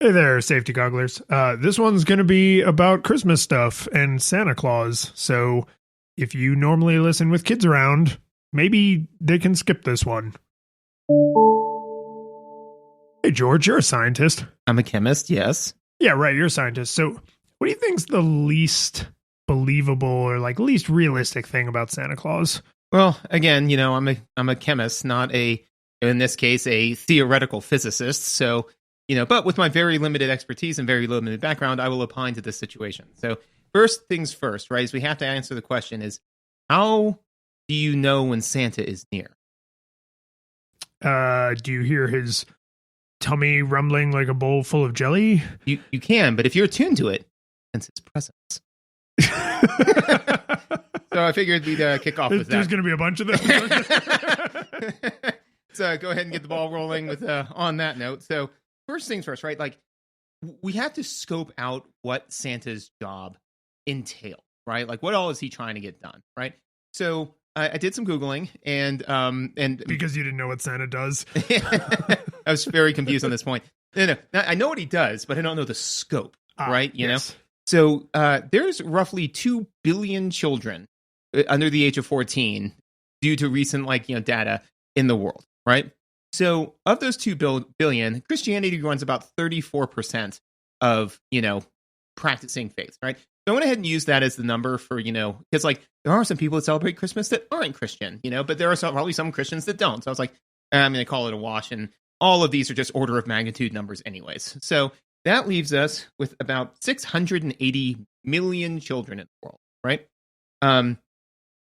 Hey there, safety gogglers. This one's going to be about Christmas stuff and Santa Claus. So if you normally listen with kids around, maybe they can skip this one. Hey, George, you're a scientist. I'm a chemist, yes. Yeah, right. You're a scientist. So what do you think's the least believable or like least realistic thing about Santa Claus? Well, again, I'm a chemist, not in this case, a theoretical physicist. So, but with my very limited expertise and very limited background, I will opine to this situation. So first things first, right, is we have to answer the question is, how do you know when Santa is near? Do you hear his tummy rumbling like a bowl full of jelly? You can, but if you're attuned to it, sense his presence. So I figured we'd kick off with that. There's going to be a bunch of them. So go ahead and get the ball rolling with on that note. So first things first, right? Like we have to scope out what Santa's job entails, right? Like what all is he trying to get done, right? So I did some Googling and because you didn't know what Santa does. I was very confused on this point. No, I know what he does, but I don't know the scope, right? You know? So there's roughly 2 billion children under the age of 14 due to recent data in the world, right? So of those 2 billion, Christianity runs about 34% of, practicing faith, right? So I went ahead and used that as the number for, because there are some people that celebrate Christmas that aren't Christian, but there are probably some Christians that don't. So I was like, I'm going to call it a wash. And all of these are just order of magnitude numbers anyways. So that leaves us with about 680 million children in the world, right?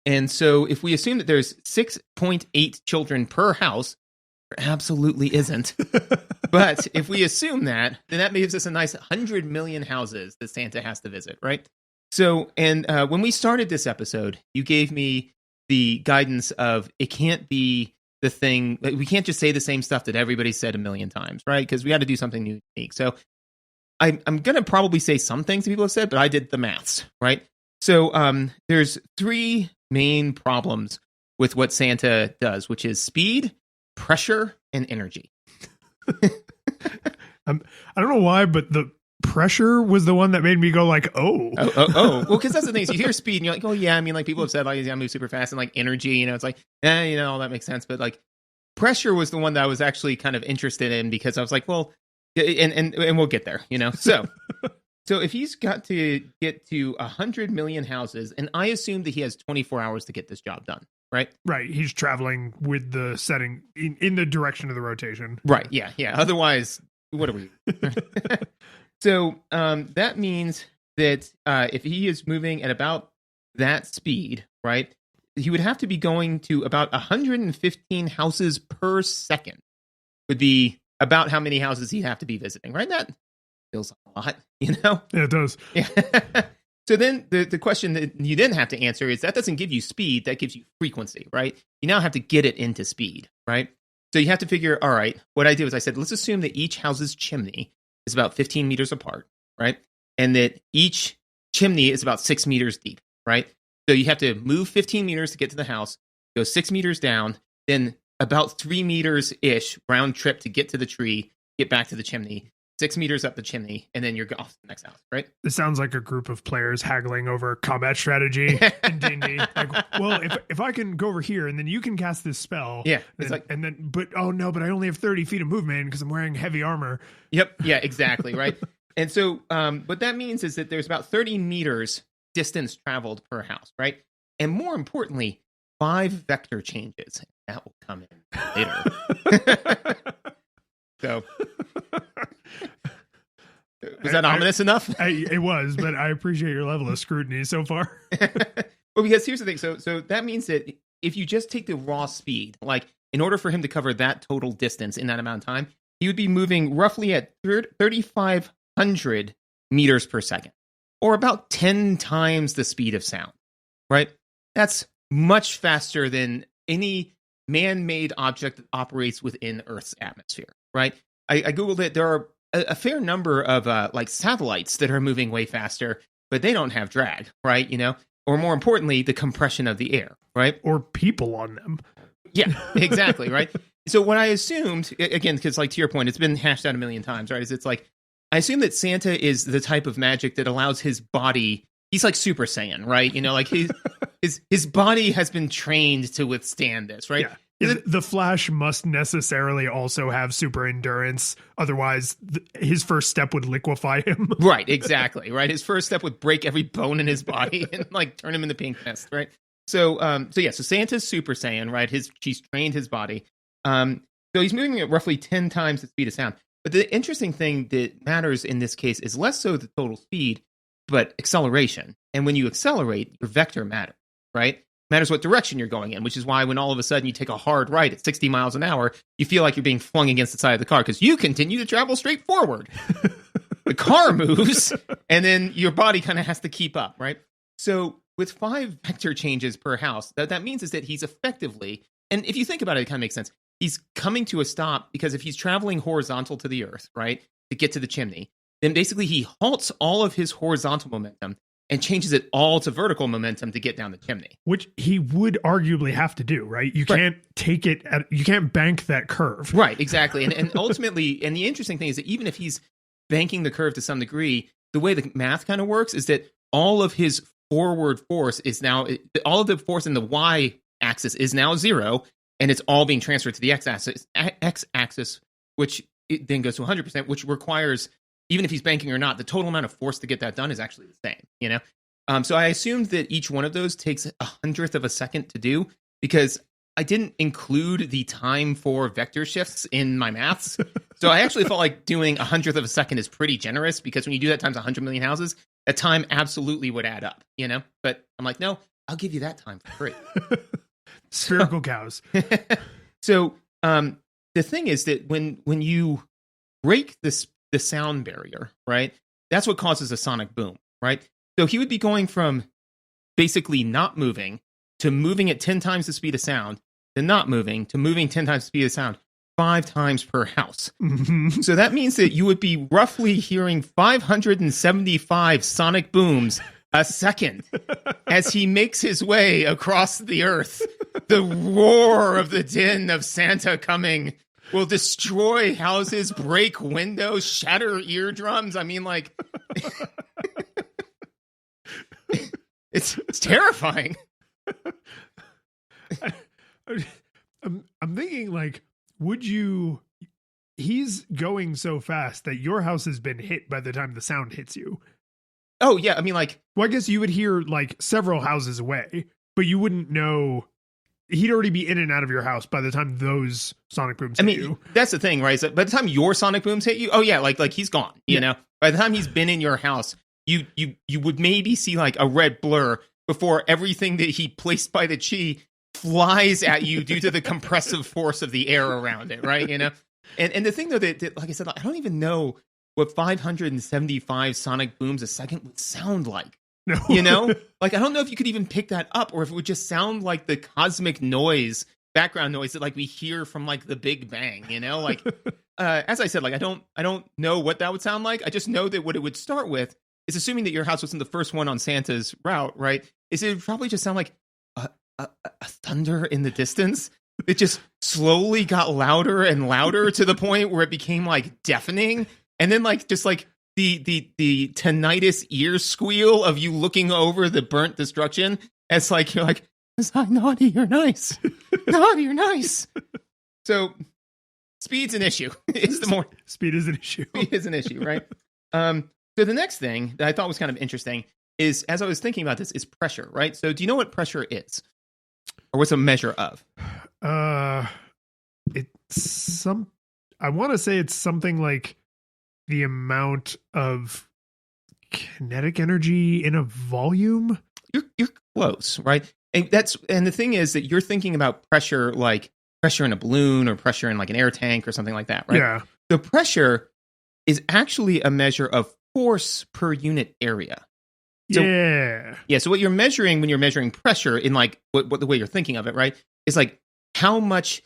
And so if we assume that there's 6.8 children per house, there absolutely isn't. But if we assume that, then that gives us a nice 100 million houses that Santa has to visit, right? So, and when we started this episode, you gave me the guidance of it can't be the thing, we can't just say the same stuff that everybody said a million times, right? Because we had to do something new and unique. So I'm going to probably say some things that people have said, but I did the maths, right? So there's 3 main problems with what Santa does, which is speed, pressure, and energy. I don't know why, but the pressure was the one that made me go like, oh. Well, because that's the thing. So you hear speed and you're like, oh yeah, I mean, like people have said, like, yeah, I move super fast, and like energy, it's like, all that makes sense. But like pressure was the one that I was actually kind of interested in because I was like, well, and we'll get there, So if he's got to get to 100 million houses, and I assume that he has 24 hours to get this job done, right? Right. He's traveling with the setting in the direction of the rotation. Right. Yeah. Otherwise, what are we? So that means that if he is moving at about that speed, right, he would have to be going to about 115 houses per second would be about how many houses he'd have to be visiting, right? That feels a lot, Yeah, it does. Yeah. So then the question that you then have to answer is that doesn't give you speed, that gives you frequency, right? You now have to get it into speed, right? So you have to figure, all right, what I did was I said, let's assume that each house's chimney is about 15 meters apart, right? And that each chimney is about 6 meters deep, right? So you have to move 15 meters to get to the house, go 6 meters down, then about 3 meters-ish round trip to get to the tree, get back to the chimney, 6 meters up the chimney, and then you're off to the next house, right? This sounds like a group of players haggling over combat strategy in D&D. Like, well, if I can go over here and then you can cast this spell. Yeah. But oh no, but I only have 30 feet of movement because I'm wearing heavy armor. Yep. Yeah, exactly. Right. And so what that means is that there's about 30 meters distance traveled per house, right? And more importantly, 5 vector changes. That will come in later. So was that ominous enough? It was, but I appreciate your level of scrutiny so far. Well, because here's the thing. So that means that if you just take the raw speed, like in order for him to cover that total distance in that amount of time, he would be moving roughly at 3,500 meters per second, or about 10 times the speed of sound, right? That's much faster than any man-made object that operates within Earth's atmosphere, right? I Googled it. There are a fair number of satellites that are moving way faster, but they don't have drag, right? Or more importantly, the compression of the air, right? Or people on them. Yeah, exactly, right? So what I assumed, again, because like to your point, it's been hashed out a million times, right? Is it's like I assume that Santa is the type of magic that allows his body. He's like Super Saiyan, right? You know, like his body has been trained to withstand this, right? Yeah. The Flash must necessarily also have super endurance. Otherwise, his first step would liquefy him. Right, exactly. Right. His first step would break every bone in his body and like turn him into pink mist, right? So Santa's Super Saiyan, right? She's trained his body. So he's moving at roughly 10 times the speed of sound. But the interesting thing that matters in this case is less so the total speed, but acceleration. And when you accelerate, your vector matters, right? Matters what direction you're going in, which is why when all of a sudden you take a hard right at 60 miles an hour, you feel like you're being flung against the side of the car because you continue to travel straight forward. The car moves, and then your body kind of has to keep up, right? So with 5 vector changes per house, that means is that he's effectively, and if you think about it, it kind of makes sense. He's coming to a stop because if he's traveling horizontal to the earth, right, to get to the chimney, then basically he halts all of his horizontal momentum and changes it all to vertical momentum to get down the chimney. Which he would arguably have to do, right? You can't take it, you can't bank that curve. Right, exactly. And ultimately, and the interesting thing is that even if he's banking the curve to some degree, the way the math kind of works is that all of his forward force is now, all of the force in the y-axis is now 0, and it's all being transferred to the x-axis, which it then goes to 100%, which requires, even if he's banking or not, the total amount of force to get that done is actually the same, you know? So I assumed that each one of those takes 100th of a second to do because I didn't include the time for vector shifts in my maths. So I actually felt like doing 100th of a second is pretty generous because when you do that times 100 million houses, that time absolutely would add up, you know? But I'm like, no, I'll give you that time for free. Spherical cows. So the thing is that when you break the sound barrier, right? That's what causes a sonic boom, right? So he would be going from basically not moving to moving at 10 times the speed of sound, to not moving to moving 10 times the speed of sound 5 times per house. Mm-hmm. So that means that you would be roughly hearing 575 sonic booms a second as he makes his way across the earth. The roar of the din of Santa coming will destroy houses, break windows, shatter eardrums. I mean, like, it's terrifying. I'm thinking, like, would you? He's going so fast that your house has been hit by the time the sound hits you. Oh yeah, I mean, like, well, I guess you would hear like several houses away, but you wouldn't know. He'd already be in and out of your house by the time those sonic booms hit you. That's the thing, right? So by the time your sonic booms hit you, oh yeah, like he's gone. You know, by the time he's been in your house, you would maybe see like a red blur before everything that he placed by the chi flies at you due to the compressive force of the air around it, right? You know, and the thing though that like I said, I don't even know what 575 sonic booms a second would sound like. No. You know, like, I don't know if you could even pick that up or if it would just sound like the cosmic noise, background noise that like we hear from like the Big Bang, you know, like, as I said, like, I don't know what that would sound like. I just know that what it would start with is assuming that your house wasn't the first one on Santa's route, right? Is it would probably just sound like a thunder in the distance. It just slowly got louder and louder to the point where it became like deafening. And then like, just like, the tinnitus ear squeal of you looking over the burnt destruction. It's like, you're like, is that naughty or nice? Naughty or nice? So speed's an issue. Speed is an issue. Speed is an issue, right? So the next thing that I thought was kind of interesting is, as I was thinking about this, is pressure, right? So do you know what pressure is? Or what's a measure of? It's I want to say it's something like the amount of kinetic energy in a volume. You're close, right? And the thing is that you're thinking about pressure like pressure in a balloon or pressure in like an air tank or something like that, right? Yeah. So pressure is actually a measure of force per unit area. So, yeah. So what you're measuring when you're measuring pressure in like what the way you're thinking of it, right, is like how much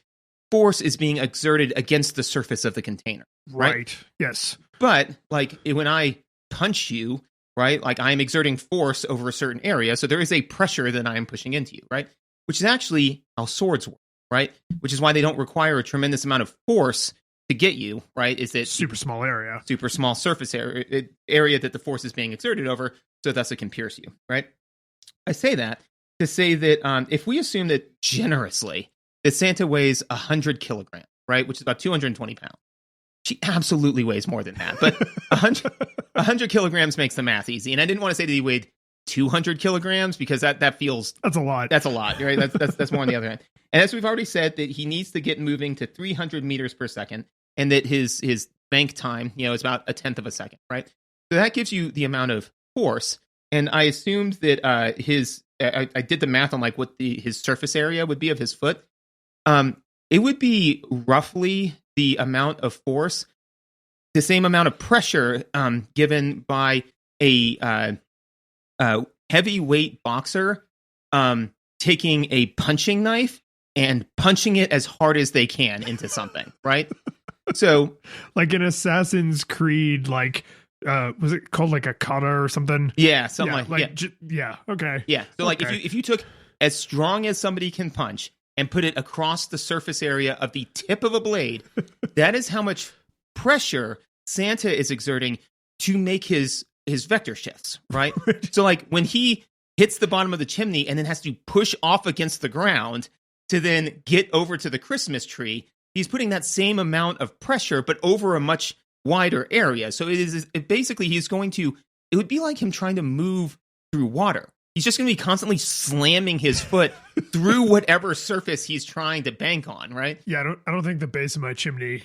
force is being exerted against the surface of the container. Right. Yes. But like when I punch you, right, like I'm exerting force over a certain area. So there is a pressure that I am pushing into you, right? Which is actually how swords work, right? Which is why they don't require a tremendous amount of force to get you, right, is that super small area, super small surface area that the force is being exerted over, so thus it can pierce you, right? I say that to say that if we assume that generously that Santa weighs 100 kilograms, right, which is about 220 pounds, she absolutely weighs more than that, but 100 kilograms makes the math easy. And I didn't want to say that he weighed 200 kilograms because that's a lot. That's a lot, right? That's more on the other hand. And as we've already said, that he needs to get moving to 300 meters per second, and that his bank time, is about a tenth of a second, right? So that gives you the amount of force. And I assumed that I did the math on like what his surface area would be of his foot. It would be roughly the amount of force, the same amount of pressure given by a heavyweight boxer taking a punching knife and punching it as hard as they can into something, right? So, like in Assassin's Creed, like was it called like a kata or something? Yeah, something okay. Yeah, so like if you took as strong as somebody can punch and put it across the surface area of the tip of a blade, that is how much pressure Santa is exerting to make his vector shifts, right? So like when he hits the bottom of the chimney and then has to push off against the ground to then get over to the Christmas tree, he's putting that same amount of pressure, but over a much wider area. So basically it would be like him trying to move through water. He's just going to be constantly slamming his foot through whatever surface he's trying to bank on, right? Yeah, I don't think the base of my chimney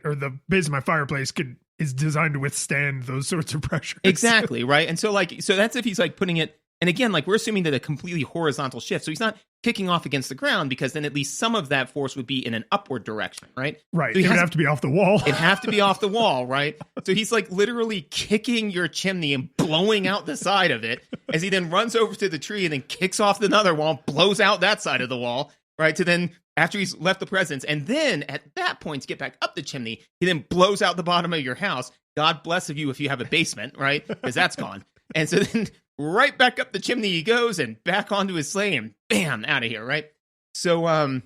or the base of my fireplace is designed to withstand those sorts of pressures. Exactly, right? And so that's if he's like putting it, and again, like we're assuming that a completely horizontal shift. So he's not kicking off against the ground because then at least some of that force would be in an upward direction, right? Right. So it would have to be off the wall. It'd have to be off the wall, right? So he's like literally kicking your chimney and blowing out the side of it as he then runs over to the tree and then kicks off another wall, blows out that side of the wall, right? To then, after he's left the presents, and then at that point to get back up the chimney, he then blows out the bottom of your house. God bless of you if you have a basement, right? Because that's gone. And so then right back up the chimney he goes and back onto his sleigh and bam, out of here, right? So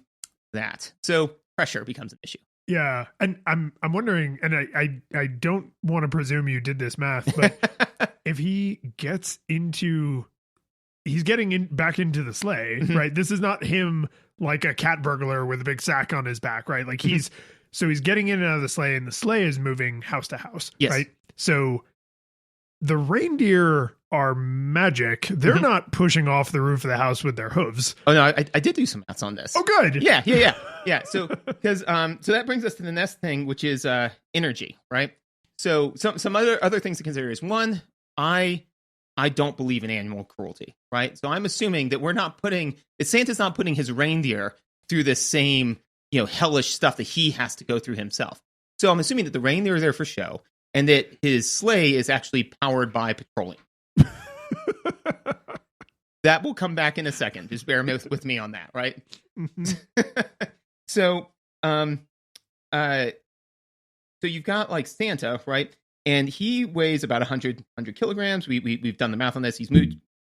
so pressure becomes an issue. Yeah, and I'm wondering, and I don't want to presume you did this math, but if he gets he's getting back into the sleigh, right? This is not him like a cat burglar with a big sack on his back, right? Like he's getting in and out of the sleigh, and the sleigh is moving house to house, yes. Right? So the reindeer are magic. They're not pushing off the roof of the house with their hooves. Oh no, I did do some maths on this. Oh, good. Yeah. So because so that brings us to the next thing, which is energy, right? So some other things to consider is one, I don't believe in animal cruelty, right? So I'm assuming that Santa's not putting his reindeer through the same hellish stuff that he has to go through himself. So I'm assuming that the reindeer are there for show, and that his sleigh is actually powered by petroleum. That will come back in a second. Just bear with me on that, right? So you've got like Santa, right? And he weighs about 100 kilograms. We've done the math on this. He's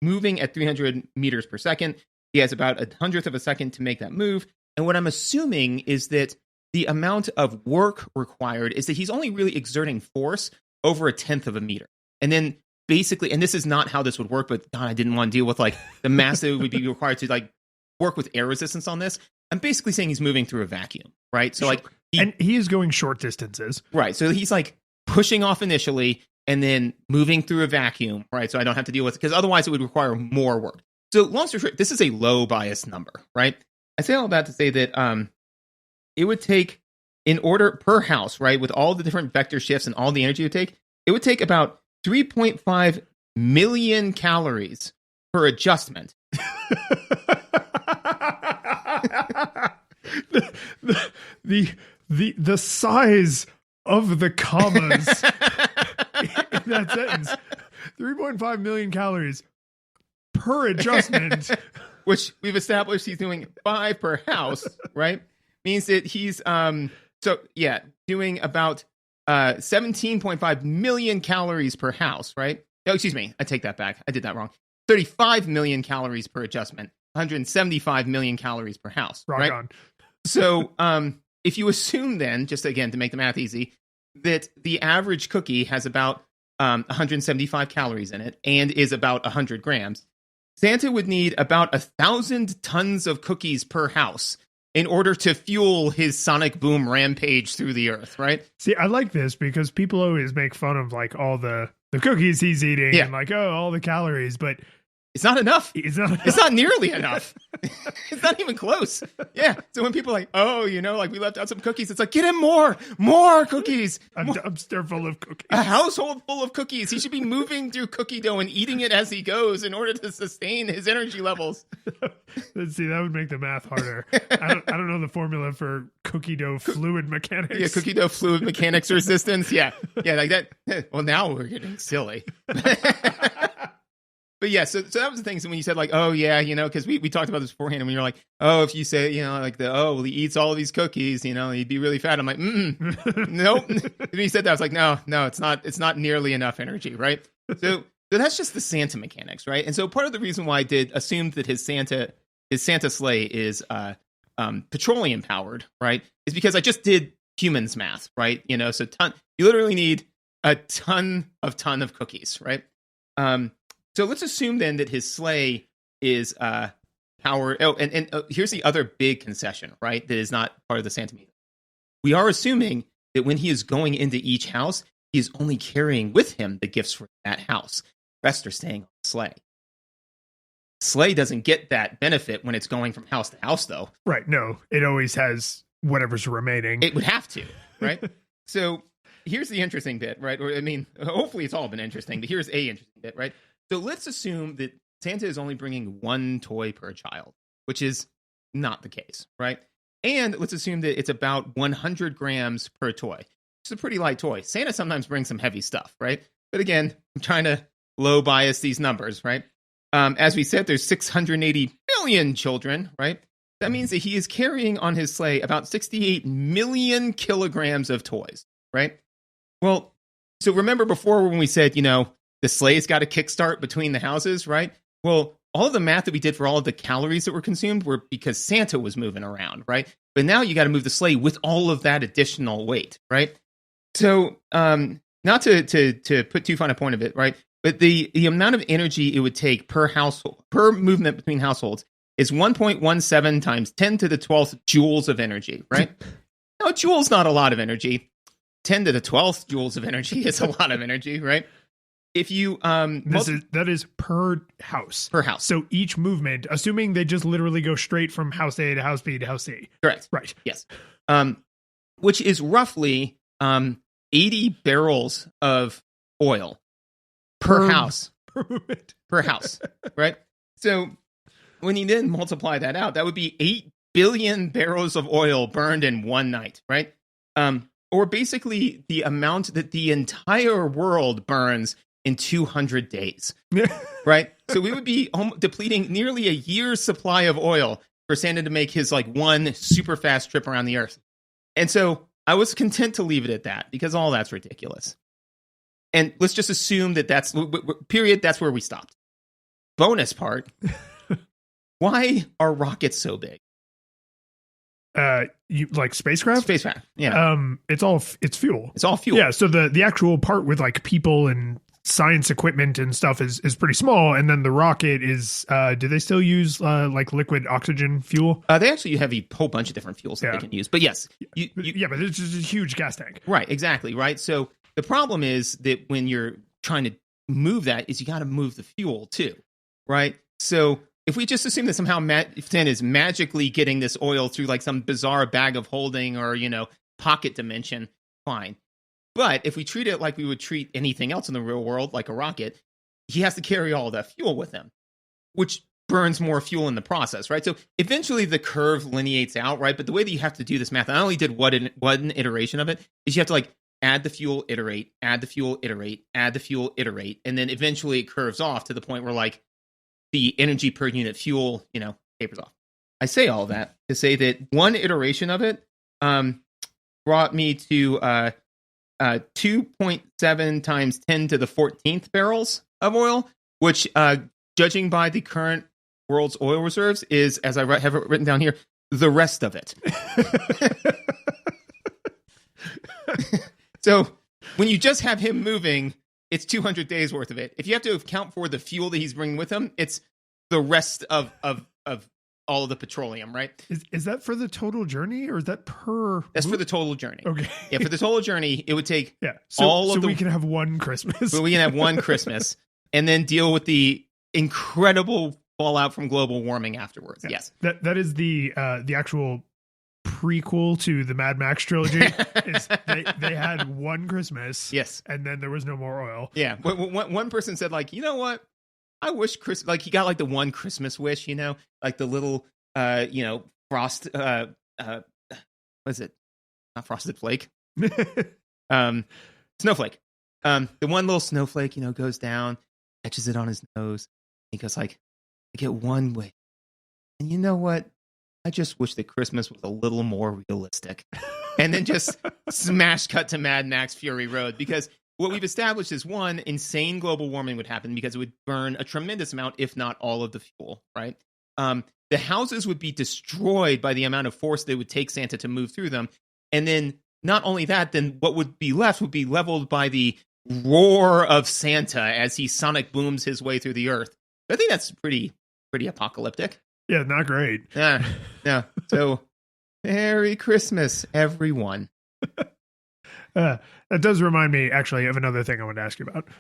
moving at 300 meters per second. He has about 1/100th of a second to make that move. And what I'm assuming is that the amount of work required is that he's only really exerting force over 1/10 of a meter. And then basically, and this is not how this would work, but God, I didn't want to deal with like the mass that would be required to like work with air resistance on this. I'm basically saying he's moving through a vacuum, right? So like, he is going short distances, right? So he's like pushing off initially and then moving through a vacuum, right? So I don't have to deal with it because otherwise it would require more work. So long story short, this is a low bias number, right? I say all that to say that it would take, in order per house, right, with all the different vector shifts and all the energy it would take about 3.5 million calories per adjustment. the size of the commas in that sentence. 3.5 million calories per adjustment. Which we've established he's doing 5 per house, right? Means that he's doing about 17.5 million calories per house, right? Oh, excuse me. I take that back. I did that wrong. 35 million calories per adjustment, 175 million calories per house. Rock right? on. So if you assume then, just again to make the math easy, that the average cookie has about 175 calories in it and is about 100 grams, Santa would need about 1,000 tons of cookies per house in order to fuel his sonic boom rampage through the earth, right? See, I like this because people always make fun of like all the cookies he's eating and like, oh, all the calories, but it's not enough. It's not It's not nearly enough. It's not even close. Yeah. So when people are like, oh, like we left out some cookies, it's like, get him more cookies. A dumpster full of cookies. A household full of cookies. He should be moving through cookie dough and eating it as he goes in order to sustain his energy levels. Let's see, that would make the math harder. I don't know the formula for cookie dough fluid mechanics. Yeah, cookie dough fluid mechanics resistance. Yeah, like that. Well, now we're getting silly. But yeah, so that was the thing. So when you said like, oh yeah, because we talked about this beforehand, and when you're like, oh, if you say, well, he eats all of these cookies, he'd be really fat. I'm like, nope. And he said that, I was like, no, it's not nearly enough energy, right? So that's just the Santa mechanics, right? And so part of the reason why I did assume that his Santa sleigh is petroleum powered, right, is because I just did humans math, right? So you literally need a ton of cookies, right? So let's assume then that his sleigh is powered. Oh, and here's the other big concession, right? That is not part of the Santa meter. We are assuming that when he is going into each house, he is only carrying with him the gifts for that house. The rest are staying on the sleigh. Sleigh doesn't get that benefit when it's going from house to house, though. Right. No, it always has whatever's remaining. It would have to, right? So here's the interesting bit, right? Or, hopefully it's all been interesting, but here's a interesting bit, right? So let's assume that Santa is only bringing one toy per child, which is not the case, right? And let's assume that it's about 100 grams per toy. It's a pretty light toy. Santa sometimes brings some heavy stuff, right? But again, I'm trying to low bias these numbers, right? As we said, there's 680 million children, right? That means that he is carrying on his sleigh about 68 million kilograms of toys, right? Well, so remember before when we said, the sleigh's got a kickstart between the houses, right? Well, all of the math that we did for all of the calories that were consumed were because Santa was moving around, right? But now you got to move the sleigh with all of that additional weight, right? So, not to put too fine a point of it, right? But the amount of energy it would take per household, per movement between households, is 1.17 times 10 to the 12th joules of energy, right? Now, joules not a lot of energy. 10 to the 12th joules of energy is a lot of energy, right? If you that is per house. Per house. So each movement, assuming they just literally go straight from house A to house B to house C. Correct. Right. Yes. Which is roughly 80 barrels of oil per house. Per house. Right? So when you then multiply that out, that would be 8 billion barrels of oil burned in one night, right? Or basically the amount that the entire world burns in 200 days, right? So we would be depleting nearly a year's supply of oil for Santa to make his one super fast trip around the earth. And so I was content to leave it at that because all that's ridiculous. And let's just assume that that's where we stopped. Bonus part. Why are rockets so big? You like spacecraft? Spacecraft. Yeah. It's fuel. It's all fuel. Yeah. So the actual part with people and science equipment and stuff is pretty small, and then the rocket is. Do they still use liquid oxygen fuel? They actually have a whole bunch of different fuels that they can use. But yes, but it's just a huge gas tank. Right. Exactly. Right. So the problem is that when you're trying to move that, is you got to move the fuel too. Right. So if we just assume that somehow Santa is magically getting this oil through some bizarre bag of holding or, pocket dimension, fine. But if we treat it like we would treat anything else in the real world, like a rocket, he has to carry all that fuel with him, which burns more fuel in the process, right? So eventually the curve lineates out, right? But the way that you have to do this math, I only did one iteration of it, is you have to add the fuel, iterate, add the fuel, iterate, add the fuel, iterate, and then eventually it curves off to the point where the energy per unit fuel, tapers off. I say all that to say that one iteration of it brought me to 2.7 times 10 to the 14th barrels of oil, which, judging by the current world's oil reserves, is, as I have it written down here, the rest of it. So when you just have him moving, it's 200 days worth of it. If you have to account for the fuel that he's bringing with him, it's the rest of all of the petroleum, right? Is that for the total journey, or is that per? That's for the total journey. Okay. Yeah, for the total journey, it would take so we can have one Christmas. So we can have one Christmas and then deal with the incredible fallout from global warming afterwards. Yeah. Yes. That is the actual prequel to the Mad Max trilogy. Is they had one Christmas. Yes. And then there was no more oil. Yeah. One person said, like, you know what? I wish like he got like the one Christmas wish, like the little, frost, what is it? Not frosted flake. Snowflake. The one little snowflake, goes down, catches it on his nose. He goes like, I get one wish. And you know what? I just wish that Christmas was a little more realistic. And then just smash cut to Mad Max Fury Road, because what we've established is, one, insane global warming would happen because it would burn a tremendous amount, if not all of the fuel, right? The houses would be destroyed by the amount of force that it would take Santa to move through them. And then not only that, then what would be left would be leveled by the roar of Santa as he sonic booms his way through the earth. I think that's pretty apocalyptic. Yeah, not great. Yeah. So, Merry Christmas, everyone. That does remind me, actually, of another thing I wanted to ask you about.